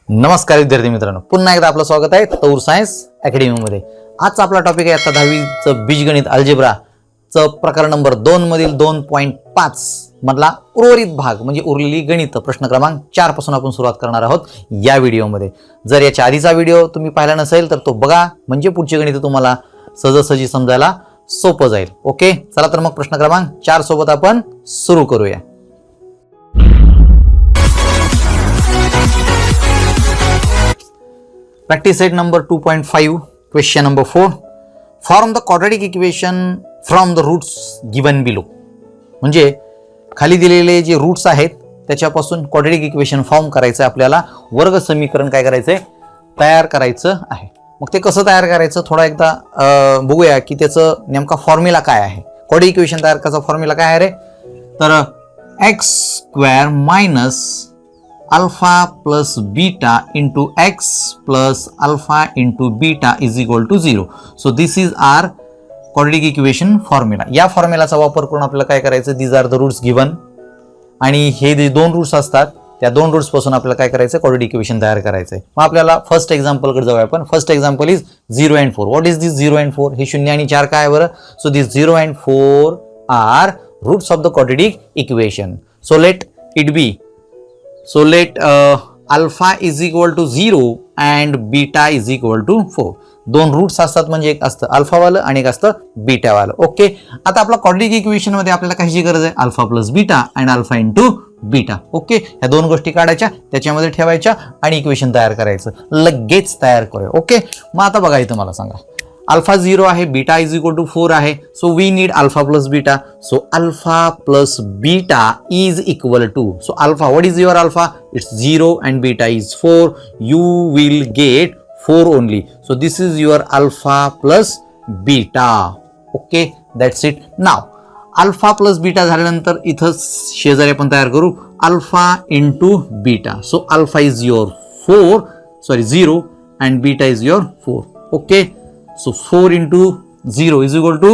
नमस्कार विद्यार्थी मित्रांनो, पुन्हा एकदा आपलं स्वागत आहे तौर सायन्स अकॅडमीमध्ये. आजचा आपला टॉपिक आहे आता 10वीचं बीजगणित अल्जेब्राचं प्रकार नंबर 2 मधील 2.5 मधला उर्वरित भाग म्हणजे उरलेली गणित प्रश्न क्रमांक 4 पासून आपण सुरुवात करणार आहोत या व्हिडिओमध्ये. जर याच्या आधीचा व्हिडिओ तुम्ही पाहिला नसेल तर तो बघा, म्हणजे पुढची गणित तुम्हाला सहजासहजी समजायला सोपं जाईल. ओके, चला तर मग प्रश्न क्रमांक 4 सोबत आपण सुरू करूया. Practice set number 2.5, question number 4. Form the quadratic equation from the roots given below. म्हणजे खाली दिलेले जे रूट्स आहेत त्याच्यापासून क्वाड्रॅटिक इक्वेशन फॉर्म करायचं आहे आपल्याला. वर्ग समीकरण काय करायचंय, तयार करायचं आहे. मग ते कसं तयार करायचं थोडा एकदा बघूया की त्याचं नेमका फॉर्म्युला काय आहे. क्वाड्रॅटिक इक्वेशन तयार करायचा फॉर्म्युला काय आहे रे, तर x square minus alpha plus beta into x plus alpha into beta is equal to 0. So this is our quadratic equation formula. या फॉर्म्युलाचा वापर करून आपल्याला काय करायचं, these are the roots given, आणि हे जे दोन रूट्स असतात त्या दोन रूट्स पासून आपल्याला काय करायचं, क्वाड्रॅटिक इक्वेशन तयार करायचं आहे. मग आपल्याला फर्स्ट एक्झाम्पलकडे जाऊया आपण. First example is 0 and 4. What is this 0 and 4? हे 0 आणि 4 काय आहे बरं. So this 0 and 4 are roots of the quadratic equation. So let it be. So let alpha is equal to 0 and beta is equal to 4. दोन roots असतात, म्हणजे एक असतं अल्फा वालं आणि एक असतं बीटा वालं. ओके, आता आपला क्वाड्रॅटिक इक्वेशन मध्ये आपल्याला कशाची गरज आहे, अल्फा प्लस बीटा आणि अल्फा इंटू बीटा. ओके, ह्या दोन गोष्टी काढायच्या, त्याच्यामध्ये ठेवायच्या आणि इक्वेशन तयार करायचं. लगेच तयार करूया. ओके, मग आता बघा इथं मला सांगा, अल्फा 0 आहे, बीटा इज इक्वल टू 4 आहे. So we need alpha plus beta. So alpha plus beta is equal to, so alpha, what is your alpha, it's 0 and beta is 4. You will get 4 only. So this is your alpha plus beta. Okay, that's it. Now alpha plus beta झाल्यानंतर इथं शेजारी आपण तयार करू alpha into beta. So alpha is your 0 and beta is your 4. Okay, so 4 into 0 is equal to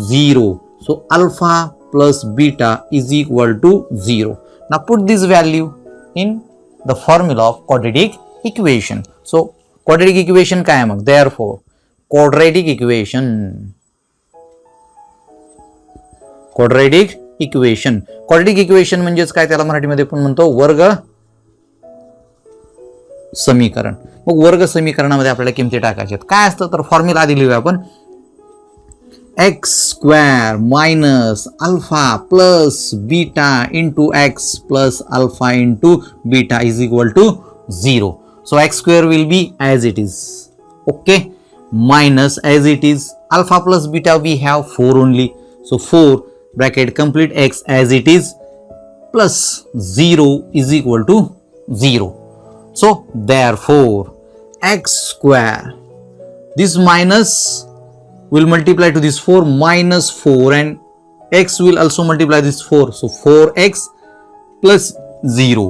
0. So alpha plus beta is equal to 0. Now put this value in the formula of quadratic equation. So quadratic equation काय आहे मग, therefore quadratic equation म्हणजेच काय, त्याला मराठीमध्ये पण म्हणतो वर्ग समीकरण. मग वर्ग समीकरणामध्ये आपल्याला किमती टाकायच्या. काय असतं तर फॉर्म्युला आधी लिहूया आपण. X square minus alpha plus beta into x plus alpha into beta is equal to 0. So x square will be as it is. Okay, minus as it is alpha plus beta we have 4 only. So 4 bracket complete x as it is plus 0 is equal to 0. So therefore x square, this minus will multiply to this 4 minus 4 and x will also multiply this 4. So 4x plus 0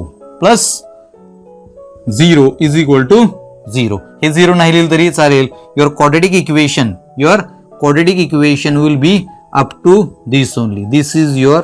is equal to 0. हे 0 नाही लिहिलं तरी चालेल. Your quadratic equation will be up to this only. This is your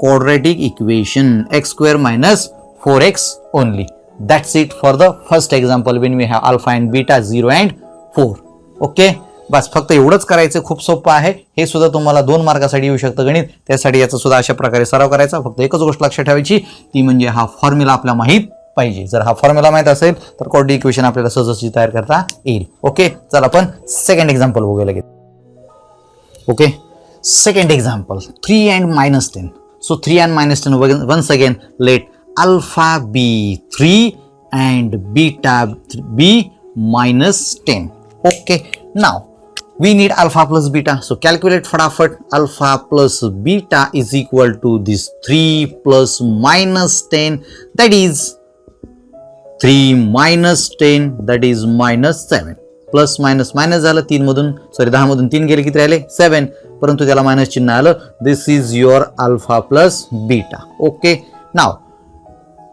quadratic equation, x square minus 4x only. That's it for the first example when we have alpha and beta 0 and 4. Okay, बस फक्त एवढंच करायचं, खूप सोपं आहे. हे सुद्धा तुम्हाला 2 मार्कासाठी येऊ शकतं गणित. त्यासाठी याचा सुद्धा अशा प्रकारे सराव करायचा. फक्त एकच गोष्ट लक्षात ठेवायची, ती म्हणजे हा फॉर्म्युला आपल्याला माहित पाहिजे. जर हा फॉर्म्युला माहित असेल तर क्वाड्रॅटिक इक्वेशन आपल्याला सहजच तयार करता येईल. ओके, चला आपण सेकंड एक्झाम्पल बघूया लगेच. Okay, second example 3 and minus 10. So 3 and minus 10 once again let alpha be 3 and beta be minus 10. Okay, now we need alpha plus beta. So calculate फटाफट. alpha plus beta is equal to this 3 plus minus 10, that is 3 minus 10, that is minus 7. Plus minus minus झालं, 10 मधून 3 गेले, किती राहिले 7, परंतु त्याला minus चिन्ह आलं. This is your alpha plus beta. Okay, now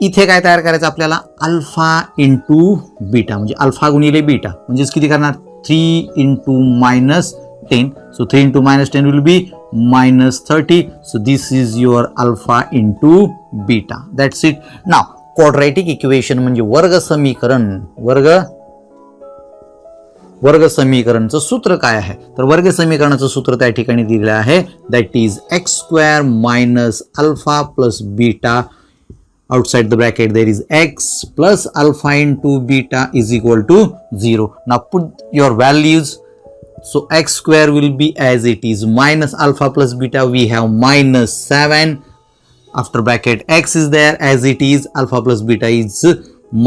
इथे काय तयार करायचं आपल्याला, अल्फा इंटू बीटा म्हणजे अल्फा गुणिले बीटा म्हणजेच किती करणार, 3 into minus 10. So 3 into minus 10 will be minus 30. So this is your alpha into beta. That's it. Now quadratic equation म्हणजे वर्ग समीकरणचं सूत्र काय आहे? तर वर्ग समीकरणाचं सूत्र त्या ठिकाणी दिलेलं आहे, that is x square minus alpha plus beta, outside the bracket there is x plus alpha into beta is equal to 0. Now put your values. So x square will be as it is, minus alpha plus beta we have minus 7, after bracket x is there as it is, alpha plus beta is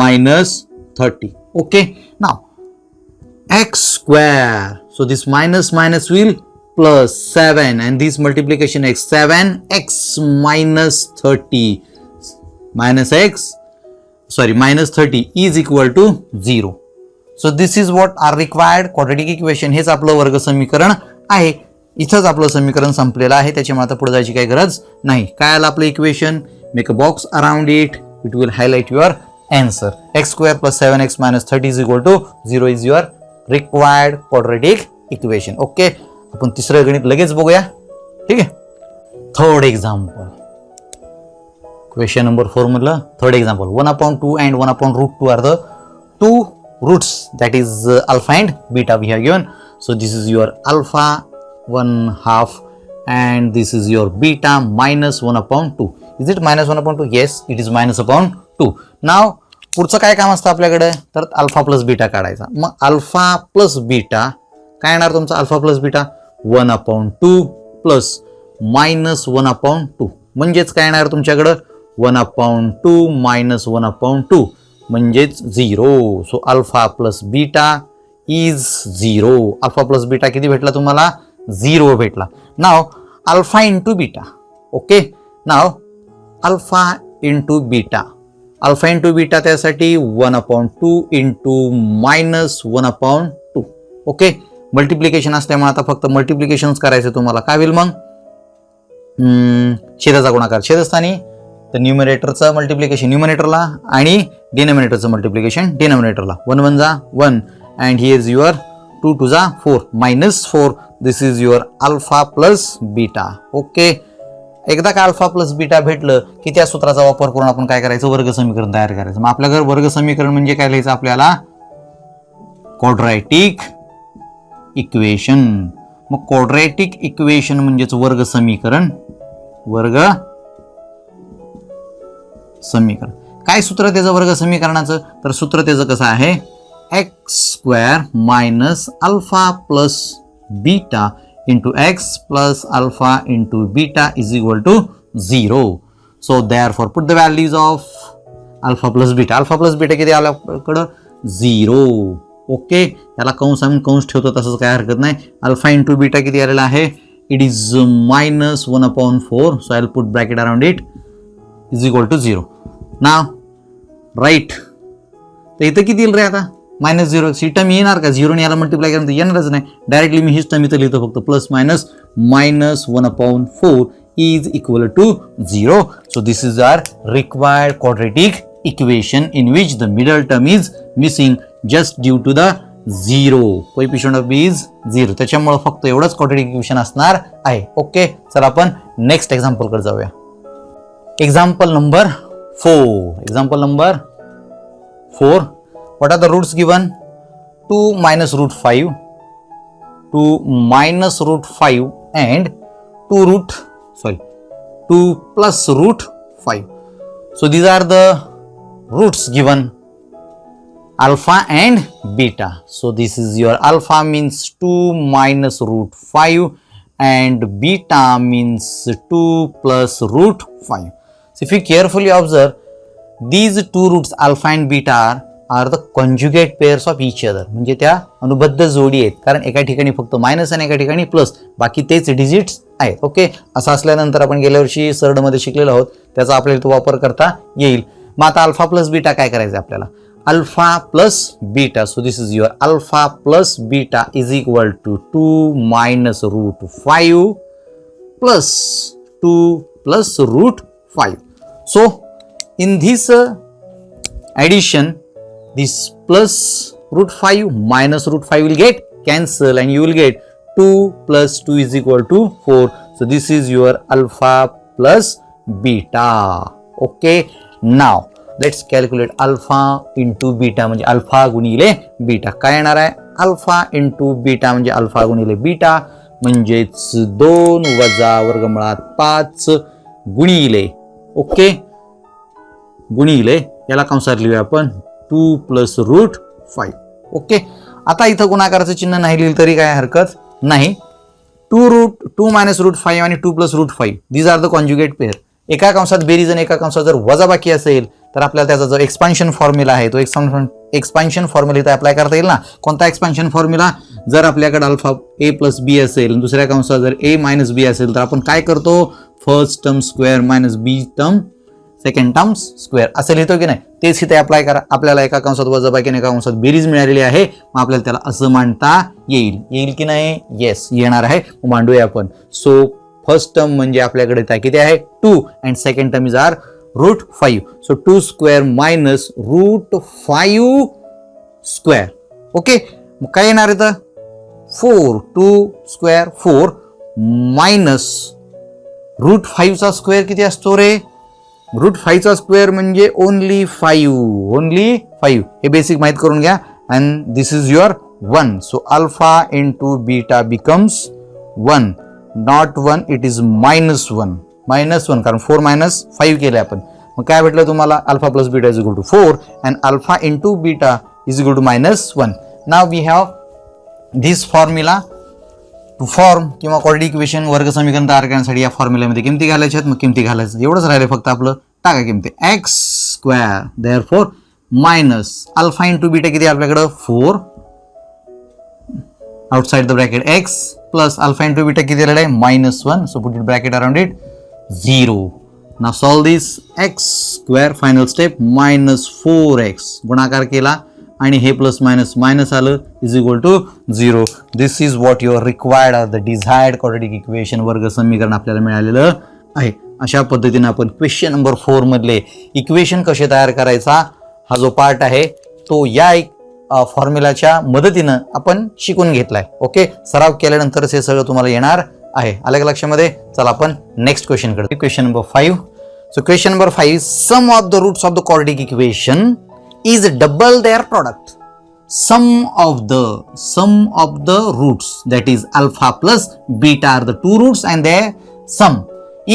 minus 30. Okay, now x square, so this minus will plus 7 and this multiplication x 7 x minus 30 minus 30 is equal to 0. So this is what are required quadratic equation. हेच आपलं वर्ग समीकरण आहे. इथंच आपलं समीकरण संपलेलं आहे, त्याच्यामुळे आता पुढे जायची काही गरज नाही. काय आलं आपलं equation? Make a box around it, it will highlight your answer. x square plus 7x minus 30 is equal to 0 is your required quadratic equation. Okay, आपण तिसरं गणित लगेच बघूया. ठीक आहे. थर्ड एक्झाम्पल, क्वेश्चन नंबर 4 मधलं third example. 1/2 and 1/√2 are the two roots, that is alpha and beta we have given. So this is your alpha 1/2 and this is your beta minus 1/2. Is it minus 1/2? Yes, it is minus upon 2. Now पुढचं काय काम असतं आपल्याकडे? तर alpha plus beta काढायचा. मग alpha plus beta काय येणार तुमचा? Alpha plus beta 1/2 plus minus 1/2 म्हणजेच काय येणार तुमच्याकडं? 1/2 minus 1/2 म्हणजेच 0. So alpha plus beta is 0. Alpha plus beta किती भेटला तुम्हाला? 0 भेटला. Now alpha into beta. Okay, now alpha into beta. Alpha into beta त्यासाठी 1/2 इंटू मायनस 1/2. ओके, मल्टिप्लिकेशन असल्यामुळे आता फक्त मल्टिप्लिकेशनच करायचं तुम्हाला. काय होईल मग? छेदाचा गुणाकार छेदस्थानी, तर न्यूमरेटरचं मल्टिप्लिकेशन न्यूमरेटरला आणि डिनॉमिनेटरचं मल्टिप्लिकेशन डिनॉमिनेटरला. 1 1 जा 1 अँड हिअर इज युअर 2 2 जा 4 minus 4. This is your alpha plus beta. Okay, एकदा का अल्फा प्लस बीटा भेटलं की त्या सूत्राचा वापर करून आपण काय करायचं? वर्ग समीकरण तयार करायचं. मग आपल्याकडे वर्ग समीकरण म्हणजे काय लिहायचं आपल्याला? Quadratic equation. मग क्वाड्रॅटिक इक्वेशन म्हणजेच वर्ग समीकरण. काय सूत्र त्याचं वर्ग समीकरणाचं? तर सूत्र त्याचं कसं आहे? X square minus alpha plus beta into x plus alpha into beta is equal to 0. So therefore put the values of alpha plus beta. Alpha plus beta किती आला आपल्याकडं? 0. ओके, त्याला कंस आम्ही कंस ठेवतो, तसंच काय हरकत नाही. अल्फा इंटू बीटा किती आलेला आहे? It is minus 1/4. So I will put bracket around it is equal to 0. Now right. तर इथं किती येईल रे आता? मायनस 0. ही टर्म येणार का? 0 याला मल्टिप्लाय केल्यानंतर येणारच नाही. डायरेक्टली मी हीच टर्म इथं लिहितो फक्त. Plus minus 1/4 is equal to 0. So this is our required quadratic equation in which the middle term is missing just due to the 0. Coefficient of b is 0. त्याच्यामुळे फक्त एवढंच क्वाड्रॅटिक इक्वेशन असणार आहे. Okay, चला आपण नेक्स्ट एक्झाम्पलकडे जाऊया. Example number 4. What are the roots given? 2 minus root 5, 2 minus root 5 and 2 plus root 5. So these are the roots given, alpha and beta. So this is your alpha means 2 minus root 5 and beta means 2 plus root 5. So if you carefully observe, these two roots alpha and beta are the conjugate pairs of each other. म्हणजे त्या अनुबद्ध जोडी आहेत, कारण एका ठिकाणी फक्त minus आणि एका ठिकाणी प्लस, बाकी तेच डिजिट्स आहेत. ओके, असं असल्यानंतर आपण गेल्या वर्षी सरडमध्ये शिकलेलो आहोत, त्याचा आपल्याला तो वापर करता येईल. मग आता अल्फा प्लस बीटा काय करायचं आपल्याला? Alpha plus beta. So this is your alpha plus beta is equal to 2 minus root 5 plus 2 plus root 5. So in this addition, this plus root 5 minus root 5 will get cancel and you will get 2 plus 2 is equal to 4. So this is your alpha plus beta. Okay, now let's calculate alpha into beta म्हणजे alpha गुणिले beta. काय येणार आहे? Alpha into beta म्हणजे alpha गुणिले beta म्हणजेच 2 वजा वर्गमुळात 5 गुणिले, ओके, गुणिले याला कंसात लिहूया आपण 2 प्लस रूट 5. ओके, आता इथं गुणाकाराचं चिन्ह नाही लिहिलं तरी काय हरकत नाही. 2 मायनस रूट 5 आणि 2 plus root 5 these are the conjugate pair. एका कंसात बेरीज आणि एका कंसात जर वजाबाकी असेल तर आपल्याला त्याचा जो एक्सपान्शन फॉर्म्युला आहे तो एक्सपान्शन फॉर्म्युला इथं अप्लाय करता येईल ना. कोणता एक्सपान्शन फॉर्म्युला? जर आपल्याकडे अल्फा ए प्लस बी असेल, दुसऱ्या कंसात जर ए मायनस बी असेल तर आपण काय करतो? फर्स्ट टर्म स्क्वेअर मायनस बी टर्म सेकंड टर्म्स स्क्वेअर असं लिहितो की नाही. तेच इथे अप्लाय करा. आपल्याला एका कंसात वजाबाकी आणि एका कंसात बेरीज मिळालेली आहे, मग आपल्याला त्याला असं मांडता येईल की नाही? येस, येणार आहे. मांडूया आपण. सो फर्स्ट टर्म म्हणजे आपल्याकडे काय किती आहे? 2 and second term is our root 5. So 2 square minus root 5 square. Okay, मग काय येणार आहे? 4. 2 स्क्वेअर 4 मायनस रूट 5 चा स्क्वेअर किती असतो रे? रूट 5 चा स्क्वेअर म्हणजे ओनली 5. हे बेसिक माहित करून घ्या. And this is your 1. So alpha into beta becomes 1. Not 1, it is -1 कारण 4 मायनस 5 केले आपण. मग काय भेटलं तुम्हाला? Alpha plus beta is equal to 4 and alpha into beta is equal to -1. Now we have this formula to form किंवा quadratic equation वर्ग समीकरण तयार करण्यासाठी या फॉर्म्युल्यामध्ये किमती घालायच्या आहेत. मग किमती घालायचं एवढंच राहिले फक्त आपलं. टाका किमती. X square therefore minus alpha into beta किती आपल्याकडं? 4 outside the bracket x plus alpha into beta किती राहिले? -1. So put it bracket around it 0. Now solve this. x square final step -4x गुणाकार केला आणि हे प्लस मायनस मायनस आलं is equal to 0. This is what your required or the desired quadratic equation वर्ग समीकरण आपल्याला मिळालेलं आहे. अशा पद्धतीने आपण क्वेश्चन नंबर 4 मधले इक्वेशन कसे तयार करायचा हा जो पार्ट आहे तो या फॉर्म्युलाच्या मदतीनं आपण शिकून घेतलाय. ओके, सराव केल्यानंतरच हे सगळं तुम्हाला येणार आहे. आलं का लक्षामध्ये? चला आपण नेक्स्ट क्वेश्चन कडे. Question number 5. So question number 5, sum of the roots of the quadratic equation is double their product. Sum of the roots, that is alpha plus beta are the two roots and their sum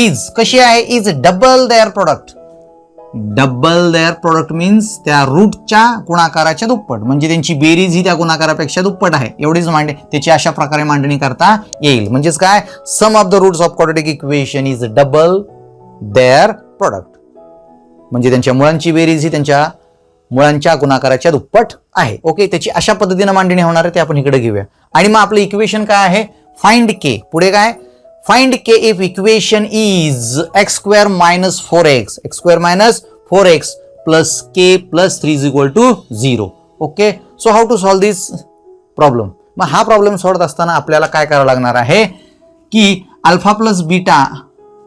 is कशी आहे? is double their product. Double their product means त्या रूटच्या गुणाकाराच्या दुप्पट म्हणजे त्यांची बेरीज ही त्या गुणाकारापेक्षा दुप्पट आहे. एवढीच त्याची अशा प्रकारे मांडणी करता येईल. म्हणजेच काय? Sum of the roots of quadratic equation is double their product म्हणजे त्यांच्या मुळांची बेरीज ही त्यांच्या मुळांच्या गुणाकाराच्या दुप्पट आहे. ओके, त्याची अशा पद्धतीने मांडणी होणार आहे ते आपण इकडे घेऊया. आणि मग आपलं इक्वेशन काय आहे? Find k. पुढे काय? Find k if equation is x square minus 4x plus k plus 3 is equal to 0. Okay, so how to solve this problem? मग हा प्रॉब्लेम सोडत असताना आपल्याला काय करावं लागणार आहे की अल्फा प्लस बीटा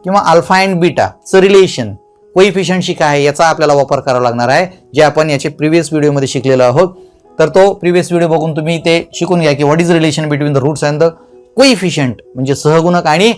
किंवा अल्फा अँड बीटाचं रिलेशन कोइफिशियंटशी काय आहे याचा आपल्याला वापर करावा लागणार आहे, जे आपण याचे प्रिव्हियस व्हिडिओमध्ये शिकलेलो आहोत. तर तो प्रिव्हियस व्हिडिओ बघून तुम्ही ते शिकून घ्या की what is relation between the roots and the coefficient म्हणजे सहगुणक आणि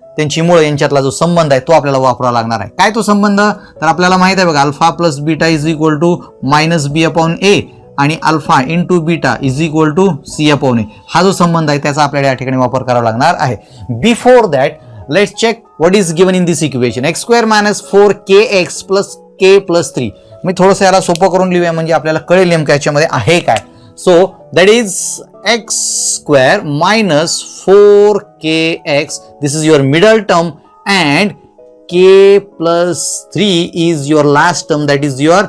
त्यांची मूळ यांच्यातला जो संबंध आहे तो आपल्याला वापरावा लागणार आहे. काय तो संबंध? तर आपल्याला माहित आहे बघा, alpha plus beta is equal to -b/a आणि alpha into beta is equal to c/a. हा जो संबंध आहे त्याचा आपल्याला या ठिकाणी वापर करावा लागणार आहे. Before that let's check what is given in this equation. x square minus 4kx plus k plus 3. मी थोडंसं याला सोपं करून लिहूया म्हणजे आपल्याला कळेल नेमकं याच्यामध्ये आहे काय. So that is x square minus 4kx. This is your middle term and k plus 3 is your last term, that is your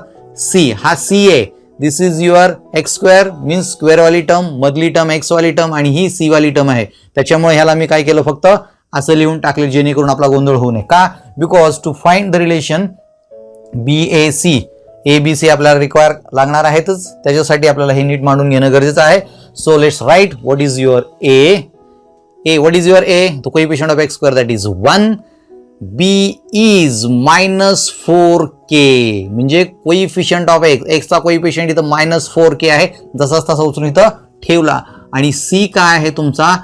c. हा c आहे. This is your x square means square वाली term, मधली term x वाली term आणि ही c वाली term आहे. त्याच्यामुळे ह्याला मी काय केलं फक्त असं लिहून टाकले जेणेकरून आपला गोंधळ होऊ नये. का? Because to find the relation BAC ABC आपल्याला रिक्वायर लागणार आहेतच, त्याच्यासाठी आपल्याला हे नीट मांडून घेणं गरजेचं आहे. So let's write what is your A. What is your A? The coefficient of x square that is 1. B is -4k म्हणजे कोइफिशियंट ऑफ x चा कोइफिशियंट इथं -4k आहे, जसाच तसा उचलून इथं ठेवला. आणि C काय आहे तुमचा?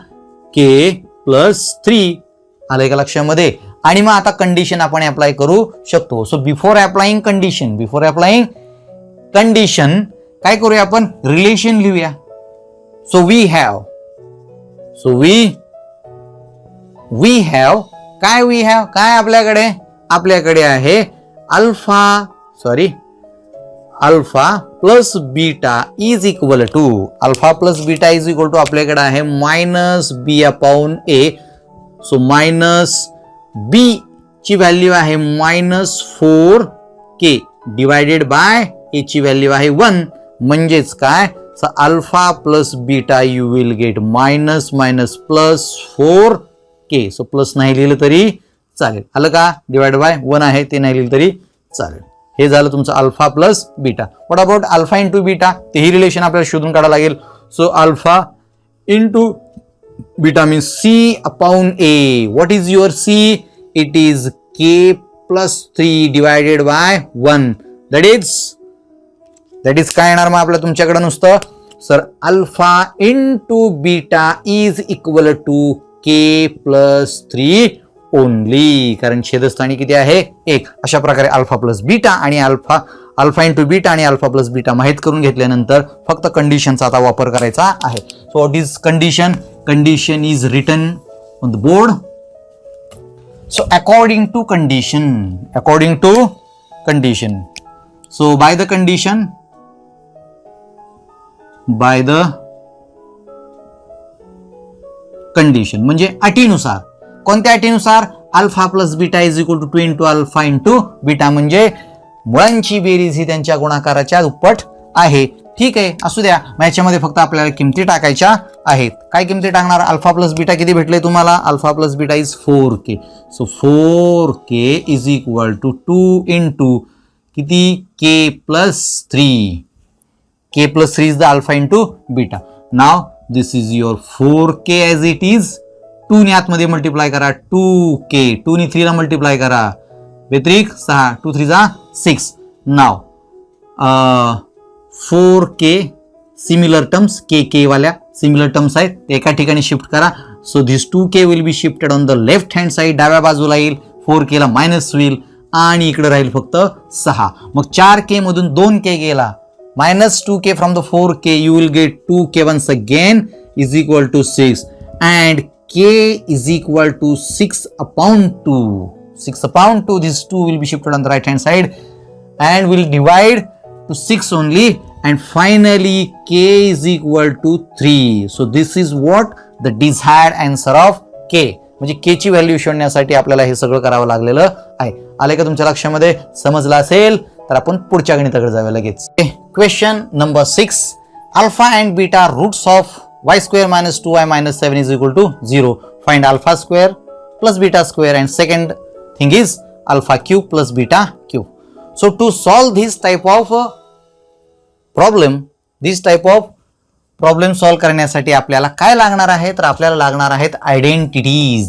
k plus 3. आलंय का लक्षामध्ये? आणि मग आता कंडिशन आपण अप्लाय करू शकतो. सो बिफोर अप्लाइंग कंडिशन काय करूया आपण, रिलेशन लिहूया. सो वी हॅव काय आपल्याकडे आहे alpha plus beta is equal to आपल्याकडे आहे minus b upon a. So minus b ची व्हॅल्यू आहे -4k डिवायडेड बाय ए ची व्हॅल्यू आहे 1. म्हणजेच काय, alpha plus beta you will gate minus +4k. So plus नाही लिहिलं तरी चालेल, आलं का, डिवाइड बाय 1 आहे ते नाही लिहिलं तरी चालेल. हे झालं तुमचं alpha plus beta. What about alpha into beta, तेही रिलेशन आपल्याला शोधून काढावं लागेल. So alpha into beta means C upon A. What is your C? It is K plus 3 divided by 1. That is काय येणार मग आपल्या तुमच्याकडे नुसतं, sir alpha into beta is equal to K plus 3 only, कारण छेदस्थानी किती आहे 1. अशा प्रकारे अल्फा प्लस बीटा आणि अल्फा इंटू बीटा आणि अल्फा प्लस बीटा माहित करून घेतल्यानंतर फक्त कंडिशनचा आता वापर करायचा आहे. So what is condition? Condition is written on the board. So according to condition. So by the condition म्हणजे अटीनुसार. कोणत्या अटीनुसार? Alpha plus beta is equal to 2 into alpha into beta, म्हणजे मुळांची बेरीज ही त्यांच्या गुणाकाराच्या दुप्पट आहे. ठीक आहे, असू द्या. याच्यामध्ये फक्त आपल्याला किमती टाकायच्या आहेत. काय किमती टाकणार? अल्फा प्लस बीटा किती भेटले तुम्हाला? Alpha plus beta is 4k. So 4k is equal to 2 into किती, k plus 3. k plus 3 is the alpha into beta. Now this is your 4k as it is. 2 ने आतमध्ये multiply करा, 2k. 2 ने 3 ला multiply करा, बेत्रिक 6, 2 3 जा 6. नाव 4k similar terms, k वाल्या similar terms आहेत, ते एका ठिकाणी शिफ्ट करा. So this 2k will be shifted on the left hand side, डाव्या बाजूला येईल. 4k ला मायनस होईल आणि इकडे राहील फक्त 6. मग 4k मधून 2k गेला, -2k from the 4k you will get 2k once again is equal to 6 and k is equal to 6 upon 2. 6 upon 2, this 2 will be shifted on the right hand side and will divide to 6 only, and finally k is equal to 3. So this is what the desired answer of k. म्हणजे k ची value शोधण्यासाठी आपल्याला हे सगळं करावं लागलेलं आहे. आले का तुमच्या लक्षामध्ये? समजलं असेल तर आपण पुढच्या गणिताकडे जाऊया लगेच. Question number 6. Alpha and beta roots of y square minus 2y minus 7 is equal to 0. Find alpha square plus beta square, and second thing is alpha cube plus beta cube. So to solve this type of problem solve करण्यासाठी आपल्याला काय लागणार आहे? तर आपल्याला लागणार आहेत identities.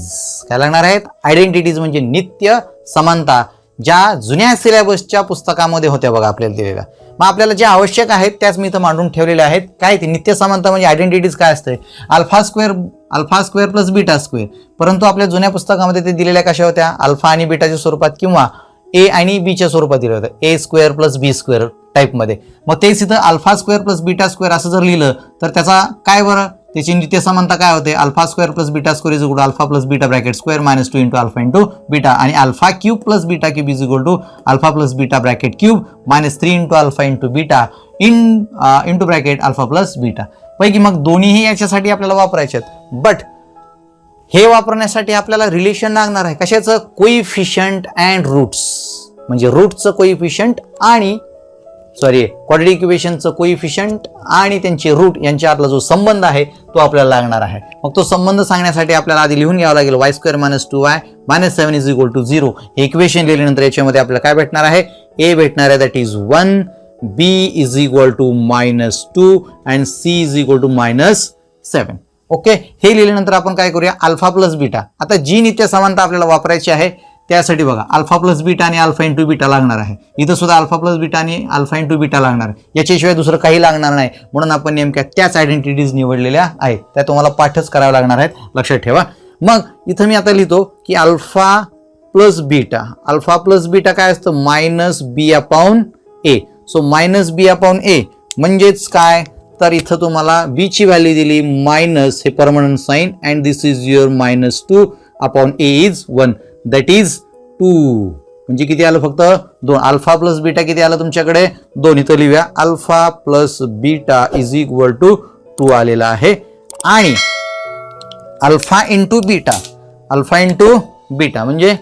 काय लागणार आहेत? आयडेंटिटीज म्हणजे नित्य समानता, ज्या जुन्या सिलेबसच्या पुस्तकामध्ये होत्या बघा आपल्याला दिलेल्या. मग आपल्याला जे आवश्यक आहेत त्याच मी इथं मांडून ठेवलेल्या आहेत. काय ते नित्य समानता म्हणजे आयडेंटिटीज काय असते? Alpha square plus beta square. परंतु आपल्या जुन्या पुस्तकामध्ये ते दिलेल्या कशा होत्या? अल्फा आणि बीटाच्या स्वरूपात किंवा ए आणि बी च्या स्वरूपात दिलं होतं, ए स्क्वेअर प्लस बी स्क्वेअर टाईपमध्ये. मग तेच इथं alpha square plus beta square असं जर लिहिलं तर त्याचा काय बरं, त्याची नित्य समानता काय होते? Alpha square plus beta square is equal to alpha plus beta bracket square minus 2 into alpha into beta, आणि alpha cube plus beta cube is equal to alpha plus beta bracket cube minus 3 into alpha into beta into bracket alpha plus beta पैकी. मग दोन्हीही याच्यासाठी आपल्याला वापरायचे आहेत, but हे वापरण्यासाठी आपल्याला रिलेशन लागणार आहे. कशाचं? कोइफिशियंट अँड रूट्स, म्हणजे रूटचं कोइफिशियंट आणि क्वाड्रेटिक इक्वेशनचं कोइफिशियंट आणि त्यांचे रूट यांच्यातला जो संबंध आहे तो आपल्याला लागणार आहे. मग तो संबंध सांगण्यासाठी आपल्याला आधी लिहून घ्यावं लागेल y square minus 2y minus 7 is equal to 0. हे इक्वेशन लिहिल्यानंतर याच्यामध्ये आपल्याला काय भेटणार आहे? a भेटणार आहे, that is 1, b is equal to -2 and c is equal to -7. Okay, हे लिहिल्यानंतर आपण काय करूया? Alpha plus beta. आता जी नित्य समानता आपल्याला वापरायची आहे त्यासाठी बघा अल्फा प्लस बीटा आणि अल्फा इंटू बीटा लागणार आहे. इथं सुद्धा अल्फा प्लस बीटा आणि अल्फा इंटू बीटा लागणार आहे. याच्याशिवाय दुसरं काही लागणार नाही. म्हणून आपण नेमक्या त्याच आयडेंटिटीज निवडलेल्या आहेत, त्या तुम्हाला पाठच कराव्या लागणार आहेत, लक्षात ठेवा. मग इथं मी आता लिहितो की alpha plus beta. Alpha plus beta काय असतं? Minus b upon a. So minus b upon ए म्हणजेच काय? तर इथं तुम्हाला बी ची व्हॅल्यू दिली मायनस, हे permanent sign, and this is your -2 upon a is 1, that is 2. म्हणजे किती आलं? फक्त 2. अल्फा प्लस बीटा किती आलं तुमच्याकडे? 2. इथं लिहूया alpha plus beta is equal to 2 आलेला आहे. आणि alpha into beta, alpha into beta म्हणजे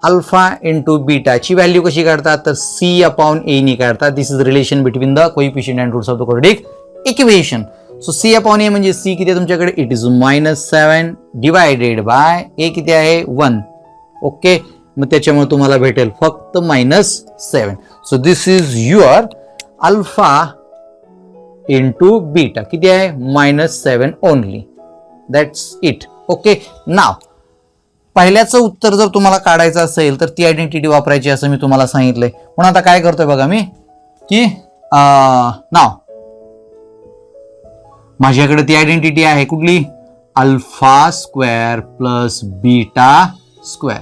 अल्फा इंटू बीटाची व्हॅल्यू कशी काढतात? तर सी अपॉन ए नी काढतात. This is relation between the coefficient and roots of the quadratic equation. So c upon a म्हणजे सी किती आहे तुमच्याकडे? It is -7 divided by a किती आहे? 1. ओके, मग त्याच्यामुळे तुम्हाला भेटेल फक्त -7. So this is your alpha into beta किती आहे? -7 ओनली. That's it. ओके, नाव पहिल्याचं उत्तर जर तुम्हाला काढायचं असेल तर ती आयडेंटिटी वापरायची असं मी तुम्हाला सांगितलंय. पण आता काय करतोय बघा मी, की नाव माझ्याकडे ती आयडेंटिटी आहे कुठली? Alpha square plus beta square.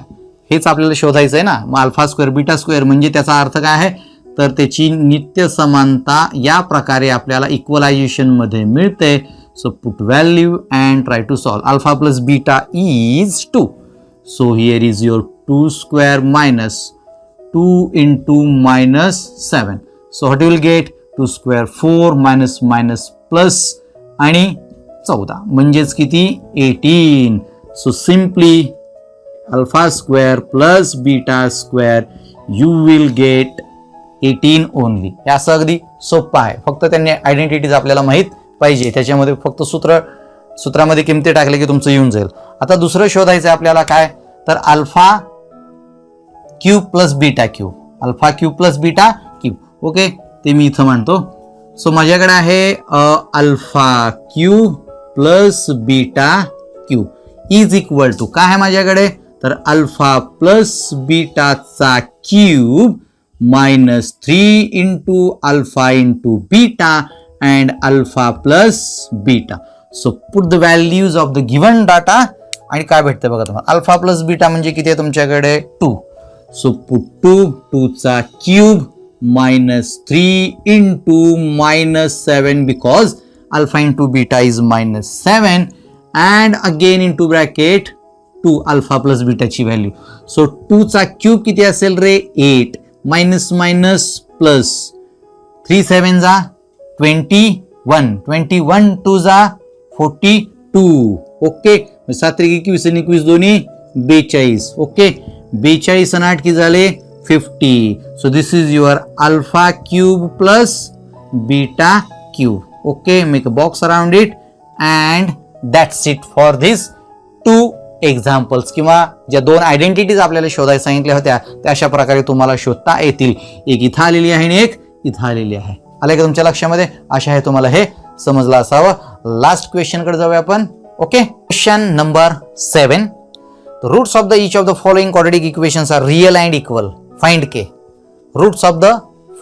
हेच आपल्याला शोधायचं आहे ना. मग अल्फा स्क्वेअर बीटा स्क्वेअर म्हणजे त्याचा अर्थ काय आहे? तर त्याची नित्य समानता या प्रकारे आपल्याला इक्वलायझेशन मध्ये मिळते. So put value and try to solve. Alpha plus beta is 2. So here is your 2 square minus 2 into -7. So what you will get? 2 square 4 minus plus आणि 14 म्हणजेच किती? 18. So simply alpha square plus beta square you will get 18 only. हे असं अगदी सोपं आहे. फक्त त्यांनी आयडेंटिटीज आपल्याला माहित पाहिजे. त्याच्यामध्ये फक्त सूत्रामध्ये किमती टाकले की तुमचं येऊन जाईल. आता दुसरं शोधायचं आपल्याला काय? तर alpha cube plus beta cube. Alpha cube plus beta cube. Okay, ते मी इथं म्हणतो. सो माझ्याकडे आहे alpha cube plus beta cube is equal to काय आहे माझ्याकडे? तर अल्फा प्लस बीटाचा cube -3 into alpha into beta and alpha plus beta. So put the values of the given data आणि काय भेटतं बघा तुम्हाला. अल्फा प्लस बीटा म्हणजे किती आहे तुमच्याकडे? 2. सो पुट 2 चा cube -3 into -7 because alpha into beta is -7 and again into bracket 2 alpha plus बीटाची व्हॅल्यू. सो 2 चा क्यूब किती असेल रे? 8 मायनस प्लस 3 7 जा 21 21 2 जा 42. ओके, 7 21 आणि 21 दोन्ही 42. ओके, 42 आणि 8 किती झाले? 50. So this is your alpha cube plus beta cube. Okay, make a box around it and that's it for this 2 examples. किंवा ज्या 2 आयडेंटिटीज आपल्याला शोधायला सांगितल्या होत्या त्या अशा प्रकारे तुम्हाला शोधता येतील. एक इथं आलेली आहे आणि एक इथं आलेली आहे. आले का तुमच्या लक्षामध्ये? आशा आहे तुम्हाला हे समजलं असावं. लास्ट क्वेश्चन कडे जाऊया आपण. Okay, question number 7. The roots of the each of the following quadratic equations are real and equal. Find K. Roots of the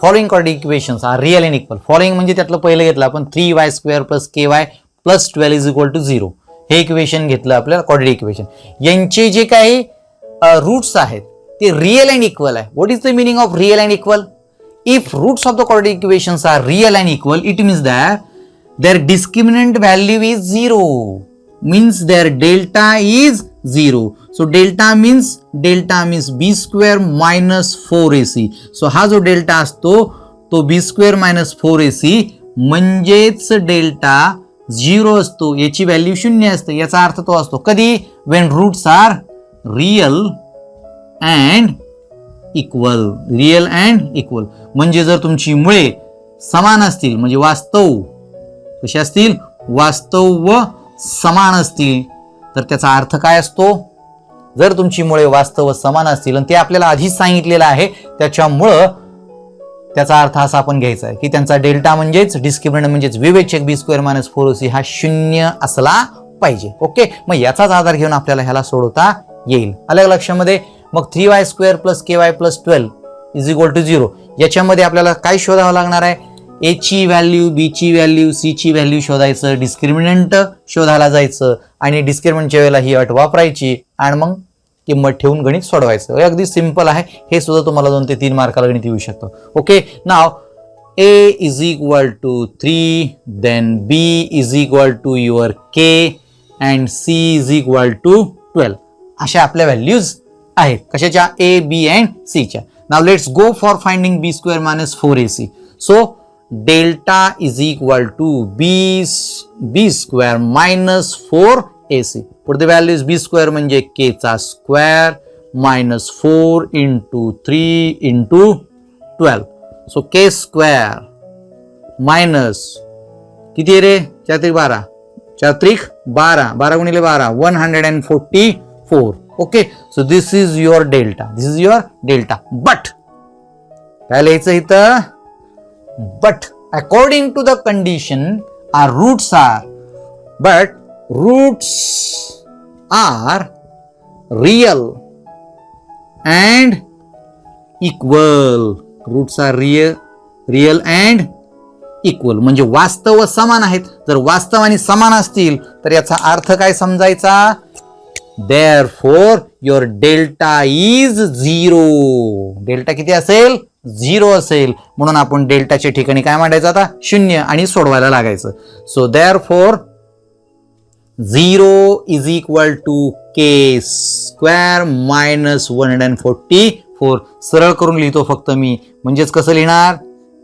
following quadratic equations are real and equal. Following म्हणजे त्यातलं पहिलं घेतलं आपण 3y² plus ky plus 12 is equal to 0. हे equation घेतलं आपल्याला quadratic equation. यांचे जे काही रूट्स आहेत ते रिअल अँड इक्वल आहे. What is the meaning of real and equal? If roots of the quadratic equations are real and equal, it means that their discriminant value is 0. Means their delta is 0. So delta means b square minus 4ac. So हा जो delta असतो तो b square minus 4ac म्हणजेच delta 0 असतो. याची value 0 असते. याचा अर्थ तो असतो कधी? when roots are real and equal. Real and equal म्हणजे जर तुमची मुळे समान असतील म्हणजे वास्तव कशी असतील? वास्तव व समान असतील तर त्याचा अर्थ काय असतो? जर तुमची मुळे वास्तव व समान असतील आणि ते आपल्याला आधीच सांगितलेलं आहे त्याच्यामुळं त्याचा अर्थ असा आपण घ्यायचा आहे की त्यांचा डेल्टा म्हणजेच डिस्क्रिमिनंट म्हणजेच विवेचक बी स्क्वेअर मायनस 4ac हा 0 असला पाहिजे. ओके, मग याचाच आधार घेऊन आपल्याला ह्याला सोडवता येईल. आलं लक्षामध्ये? मग 3y² plus ky plus 12 is equal to 0. याच्यामध्ये आपल्याला काय शोधावं लागणार आहे? ए ची व्हॅल्यू, बी ची व्हॅल्यू, सी ची व्हॅल्यू शोधायचं, डिस्क्रिमिनंट शोधायला जायचं आणि डिस्क्रिमिनंटच्या वेळेला ही अट वापरायची आणि मग किंमत ठेवून गणित सोडवायचं. अगदी सिंपल आहे. हे सुद्धा तुम्हाला 2 ते 3 मार्काला गणित येऊ शकतं. Okay, now A is equal to 3, then B is equal to your K and C is equal to 12. अशा आपल्या व्हॅल्यूज आहेत. कशाच्या? A, B and C च्या. Now let's go for finding B square minus 4AC. So delta is equal to B square minus 4AC. Put the value is B square म्हणजे K चा square minus 4 into 3 into 12. So K square minus किती आहे रे? 4 12 4 12 12 गुणिले 12 144. Okay, so this is your delta. This is your delta. But काय लिहायचं इथं? But according to the condition our roots are real and equal. Roots are real and equal म्हणजे वास्तव समान आहेत. जर वास्तव आणि समान असतील तर याचा अर्थ काय समजायचा? Therefore your delta is 0. Delta किती असेल? 0 असेल. म्हणून आपण डेल्टाच्या ठिकाणी काय मांडायचं आता? 0 आणि सोडवायला लागायचं. So therefore 0 is equal to K square minus 144. सरळ करून लिहितो फक्त मी. म्हणजेच कसं लिहिणार?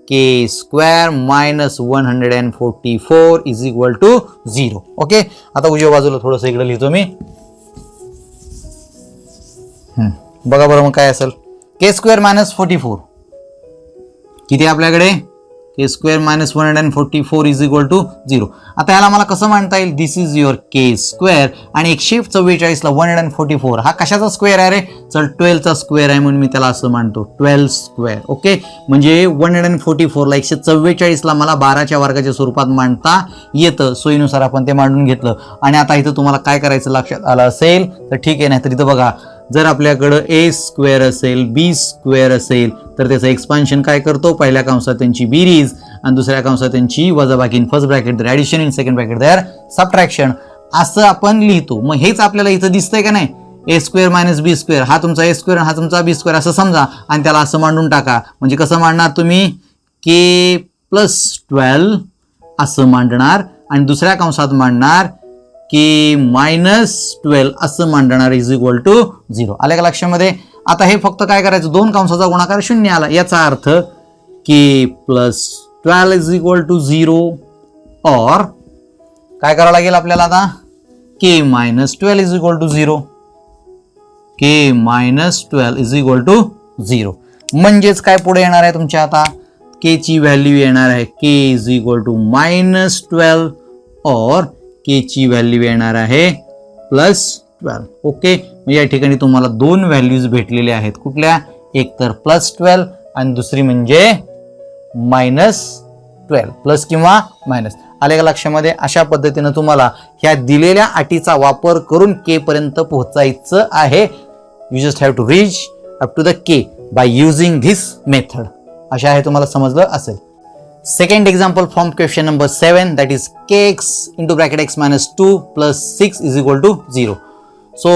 K square minus 144 is equal to 0. Okay, आता उजव्या बाजूला थोडंसं इकडे लिहितो मी. बघा बरं मग काय असेल? K स्क्वेअर मायनस 44 किती आपल्याकडे? K square minus 144 is equal to 0. आता याला मला कसं म्हणता येईल? This is your K square आणि 144 ला 144 हा कशाचा स्क्वेअर आहे रे? चल 12 चा स्क्वेअर आहे म्हणून मी त्याला असं मानतो 12 स्क्वेअर. ओके, म्हणजे 144 ला 144 ला मला 12च्या वर्गाच्या स्वरूपात मांडता येतं. सोयीनुसार आपण ते मांडून घेतलं. आणि आता इथं तुम्हाला काय करायचं लक्षात आलं असेल तर ठीक आहे. नाही तर इथं बघा, जर आपल्याकडं A स्क्वेअर असेल, B स्क्वेअर असेल तर त्याचं एक्सपान्शन काय करतो? पहिल्या कंसात त्यांची बेरीज आणि दुसऱ्या कंसात त्यांची वजाबाकी. In first bracket their addition, in second bracket their subtraction. असं आपण लिहितो. मग हेच आपल्याला इथं दिसतंय का नाही? A square minus B square हा तुमचा A स्क्वेअर हा तुमचा B स्क्वेअर असं समजा आणि त्याला असं मांडून टाका. म्हणजे कसं मांडणार तुम्ही? K प्लस 12 असं मांडणार आणि दुसऱ्या कंसात मांडणार K मायनस 12 असं मांडणार इज इक्वल टू 0. आलं का लक्षामध्ये? आता हे फक्त काय करायचं? 2 कंसाचा गुणाकार 0 आला. याचा अर्थ K plus 12 is equal to 0 और काय करावं लागेल आपल्याला आता? K minus 12 is equal to 0. K minus 12 is equal to 0. म्हणजेच काय पुढे येणार आहे तुमच्या? आता K ची व्हॅल्यू येणार आहे K is equal to minus 12 और K ची व्हॅल्यू येणार आहे प्लस 12. ओके, म्हणजे या ठिकाणी तुम्हाला 2 व्हॅल्यूज भेटलेल्या आहेत. कुठल्या? एक तर प्लस 12 आणि दुसरी म्हणजे मायनस 12. प्लस किंवा मायनस. आले का लक्षामध्ये? अशा पद्धतीनं तुम्हाला ह्या दिलेल्या अटीचा वापर करून K पर्यंत पोहोचायचं आहे. You just have to reach up to the K by using this method. अशा आहे, तुम्हाला समजलं असेल. Second example from question number 7, that is kx into bracket x minus 2 plus 6 is equal to 0. So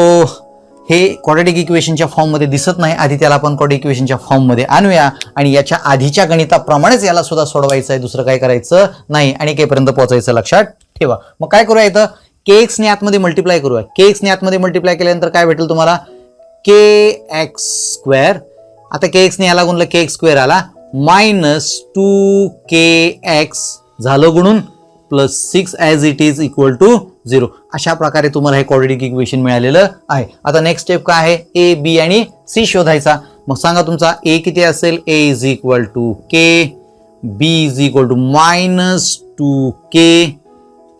हे quadratic इक्वेशनच्या form मध्ये दिसत नाही. आधी त्याला आपण क्वाड्रॅटिक इक्वेशनच्या फॉर्म मध्ये आणूया आणि याच्या आधीच्या गणिताप्रमाणेच याला सुद्धा सोडवायचं आहे. दुसरं काय करायचं नाही आणि K पर्यंत पोहोचायचं. लक्षात ठेवा. मग काय करूया? इथं kx ने आतमध्ये मल्टिप्लाय करूया. kx ने आतमध्ये मल्टिप्लाय केल्यानंतर काय भेटेल तुम्हाला? kx square. आता kx ने याला गुणलं kx स्क्वेअर आला मायनस 2kx झालं गुणून plus 6 as it is equal to 0. अशा प्रकारे तुम्हाला हे क्वाड्रॅटिक इक्वेशन मिळालेलं आहे. आता नेक्स्ट स्टेप काय आहे? A, B आणि C शोधायचा. मग सांगा तुमचा A किती असेल? A is equal to K, B is equal to minus 2K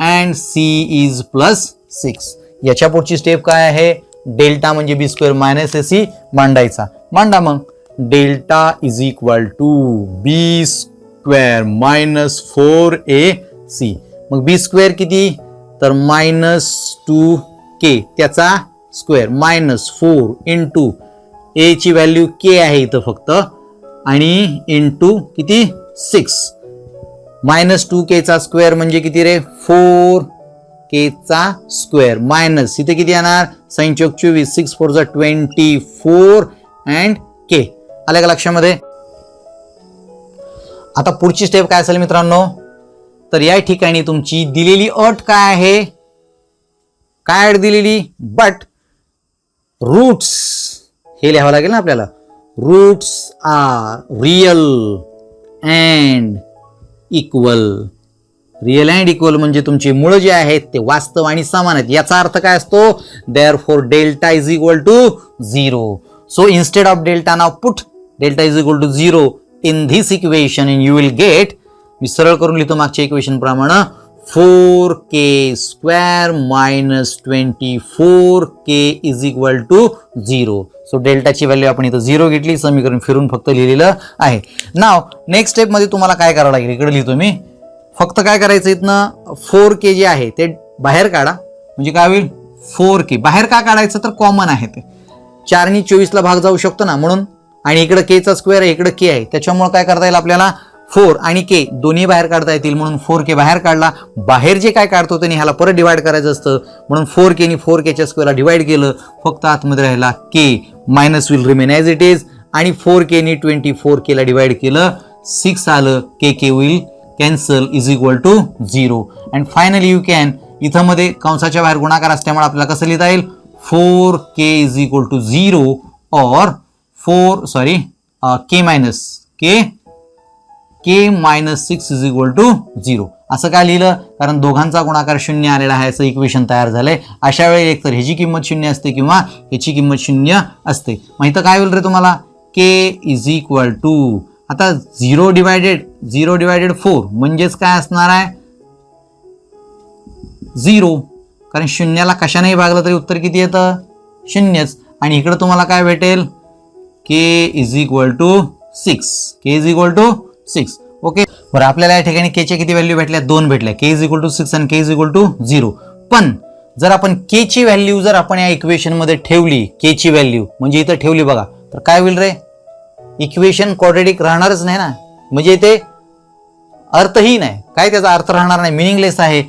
and C is plus 6. याच्या पुढची स्टेप काय आहे? डेल्टा म्हणजे B स्क्वेअर मायनस AC मांडायचा. मांडा मग. Delta is equal to B square minus 4AC. मग B स्क्वेअर किती? तर मायनस 2K त्याचा स्क्वेअर मायनस 4 इंटू A ची व्हॅल्यू K आहे इथं फक्त आणि इंटू किती? 6. मायनस 2K चा स्क्वेअर म्हणजे किती रे? 4K चा स्क्वेअर मायनस इथे किती येणार? साइन चौक 24, 6 4 जा 24 अँड के. आलं का लक्षामध्ये? आता पुढची स्टेप काय असेल मित्रांनो, तर या ठिकाणी तुमची दिलेली अट काय आहे, काय अट दिलेली, बट रूट्स हे लिहावं लागेल ना आपल्याला. Roots are real and equal. Real and equal म्हणजे तुमचे मूळ जे आहेत ते वास्तव आणि समान आहेत. याचा अर्थ काय असतो, therefore delta is equal to 0. So instead of delta now put delta is equal to 0 in this equation and you will get, मी सरळ करून लिहितो मागच्या इक्वेशन प्रमाणे, 4k² minus 24k is equal to 0. सो डेल्टाची व्हॅल्यू आपण इथं 0 घेतली, समीकरण फिरून फक्त लिहिलेलं आहे. नाव नेक्स्ट स्टेप मध्ये तुम्हाला काय करावं लागेल, इकडे लिहितो मी, फक्त काय करायचं, इथनं 4k जे आहे ते बाहेर काढा. म्हणजे काय होईल, 4k बाहेर का काढायचं, तर कॉमन आहे ते, 4 नी 24 ला भाग जाऊ शकतो ना म्हणून, आणि इकडे k चा स्क्वेअर आहे, इकडे k आहे, त्याच्यामुळे काय करता येईल आपल्याला, 4 आणि k दोन्ही बाहेर काढता येतील म्हणून 4k बाहेर काढला. बाहेर जे काय काढतो त्याने ह्याला परत डिवाइड करायचं असतं म्हणून 4k नी 4k च्या स्क्वेअरला डिवाइड केलं, फक्त आतमध्ये राहिला k, minus will remain as it is, आणि 4k नी 24k ला डिवाइड केलं, 6 आलं, k will cancel is equal to 0. And finally you can, इथं मध्ये कंसाच्या बाहेर गुणाकार असल्यामुळे आपल्याला कसं लिहिता येईल, 4k इज इक्वल टू 0 और k minus 6 is equal to 0. असं काय लिहिलं, कारण दोघांचा गुणाकार 0 आलेला आहे, असं इक्वेशन तयार झालंय. अशा वेळी एकतर ह्याची किंमत 0 असते किंवा ह्याची किंमत 0 असते. मग इथं काय होईल रे तुम्हाला, k इज इक्वल टू, आता 0 डिवायडेड 4 म्हणजेच काय असणार आहे, 0, कारण शून्याला कशानेही भागलं तरी उत्तर किती येतं, 0च. आणि इकडे तुम्हाला काय भेटेल, k is equal to 6. Okay, बरं आपल्याला या ठिकाणी k च्या किती व्हॅल्यू भेटल्या, 2 भेटल्या, k इज इक्वल टू 6 आणि k इज इक्वल टू 0. पण जर आपण k ची व्हॅल्यू जर आपण या इक्वेशन मध्ये ठेवली, k ची व्हॅल्यू म्हणजे इथं ठेवली बघा, तर काय होईल रे, इक्वेशन क्वाड्रेटिक राहणारच नाही ना, म्हणजे ते अर्थहीन आहे, काय त्याचा अर्थ राहणार नाही, मिनिंगलेस आहे.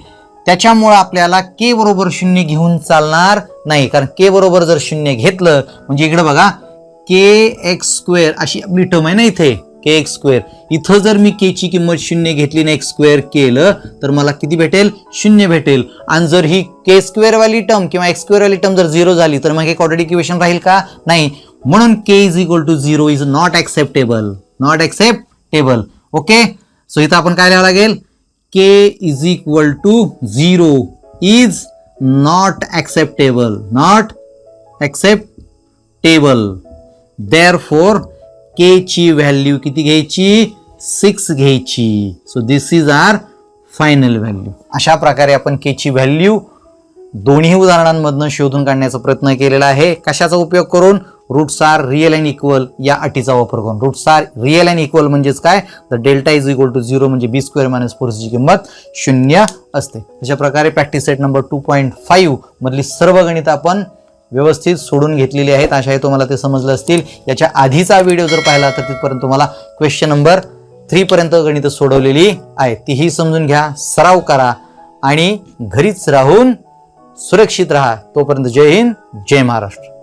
त्याच्यामुळे आपल्याला k बरोबर 0 घेऊन चालणार नाही, कारण k बरोबर जर 0 घेतलं म्हणजे इकडे बघा kx² अशी आपली टर्म आहे ना इथे, kx², इथं जर मी k ची किंमत 0 घेतली ना x² केलं तर मला किती भेटेल, 0 भेटेल. आणि जर ही k² वाली टर्म किंवा x² वाली टर्म जर 0 झाली तर मग हे क्वाड्रेटिक इक्वेशन राहील का, नाही. म्हणून k is equal to 0 is not acceptable. Okay, so इथं आपण काय लिहावं लागेल, k is equal to 0 is not acceptable. Therefore k ची व्हॅल्यू किती घ्यायची, 6 घ्यायची. So this is our final value. अशा प्रकारे आपण k ची व्हॅल्यू दोन्ही उदाहरणांमधनं शोधून काढण्याचा प्रयत्न केलेला आहे. कशाचा उपयोग करून, roots are real and equal या अटीचा वापर करून. Roots are real and equal म्हणजेच काय, तर डेल्टा इज इक्वल टू 0 म्हणजे b² मायनस 4c ची किंमत 0 असते. अशा प्रकारे प्रॅक्टिस सेट नंबर 2.5 मधली सर्व गणित आपण व्यवस्थित सोडून घेतलेली आहेत. आशाही तुम्हाला ते समजलं असतील. याच्या आधीचा व्हिडिओ जर पाहिला तर तिथपर्यंत तुम्हाला क्वेश्चन नंबर 3 पर्यंत गणित सोडवलेली आहे, तीही समजून घ्या, सराव करा आणि घरीच राहून सुरक्षित राहा. तोपर्यंत जय हिंद, जय महाराष्ट्र.